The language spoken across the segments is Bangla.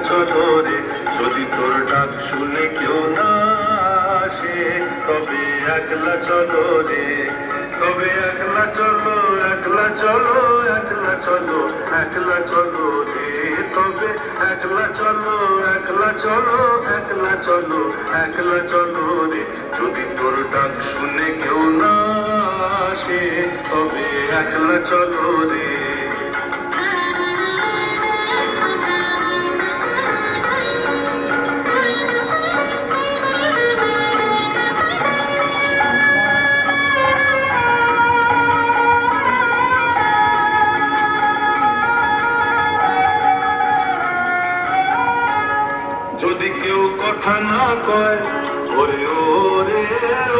চলো রে, যদি তোর ডাক শুনে কেউ না আসে, তবে একলা চলো রে, তবে একলা চলো, একলা চলো, একলা চলো, একলা চলো রে, তবে একলা চলো, একলা চলো, একলা চলো, একলা চলো রে, যদি তোর ডাক শুনে কেউ না আসে, তবে একলা চলো রে। যদি কেউ কথা না কয়, ওরে ওরে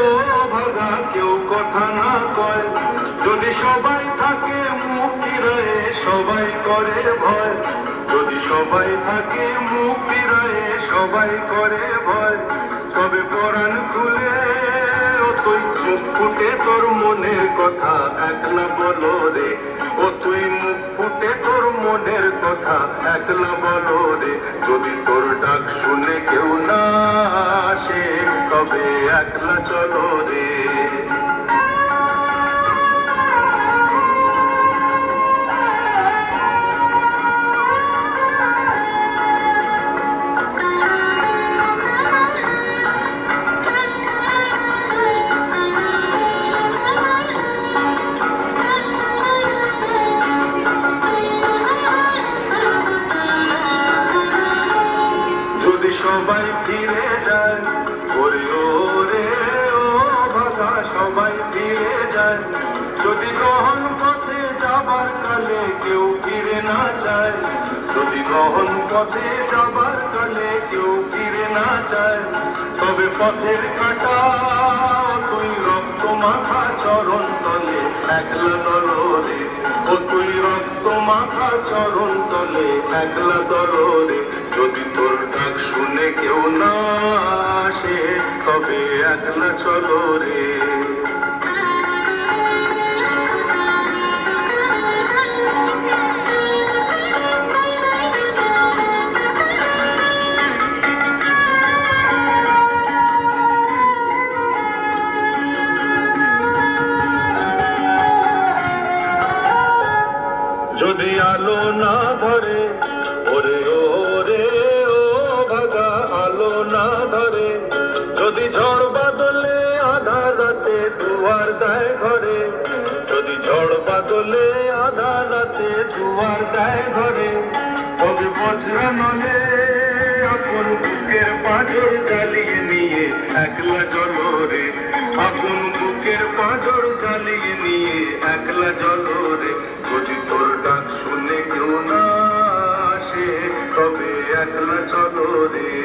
ও ভাগা, কেউ কথা না কয়, যদি সবাই থাকে মুখ ফিরায়ে, সবাই করে ভয়, যদি সবাই থাকে মুখ ফিরায়ে, সবাই করে ভয়, তবে পরাণ খুলে ও তুই মুখ ফুটে তোর মনের কথা একলা বলো রে, ও তুই মুখ ফুটে তোর মনের কথা একলা বলো রে, যদি তোর ডাক শুনে কেউ না আসে, তবে একলা চলো রে। যদি সবাই ফিরে যায়, ওরে ওরে ও ভাগা, সবাই ফিরে যায়, যদি গ্রহণ পথে যাবার কালে কেউ ফিরে না যায়, যদি গ্রহণ পথে যাবার কালে কেউ ফিরে না যায়, তবে পথের কাঁটা তুই রক্ত মাখা চরণ তলে একলা দলো রে, ও তুই রক্ত মাখা চরণ তলে একলা দলো রে, যদি তোর ডাক শুনে কেউ না আসে, তবে একলা চলো রে। যদি আলো না ধরে, ওরে ওরে ও ভাগা, আলো না ধরে, যদি ঝড় বাদলে আধার রাতে দুয়ার দেয় ঘরে, যদি ঝড় বাদলে আধার রাতে দুয়ার দেয় ঘরে, তবে বজ্রা নলে আপন বুকের পাঁজর জ্বালিয়ে নিয়ে একলা চলো রে, আপন বুকের পাঁজর জ্বালিয়ে নিয়ে একলা চলো রে, যদি তোর ডাক শুনে কেউ না আসে, তবে একলা চলো রে।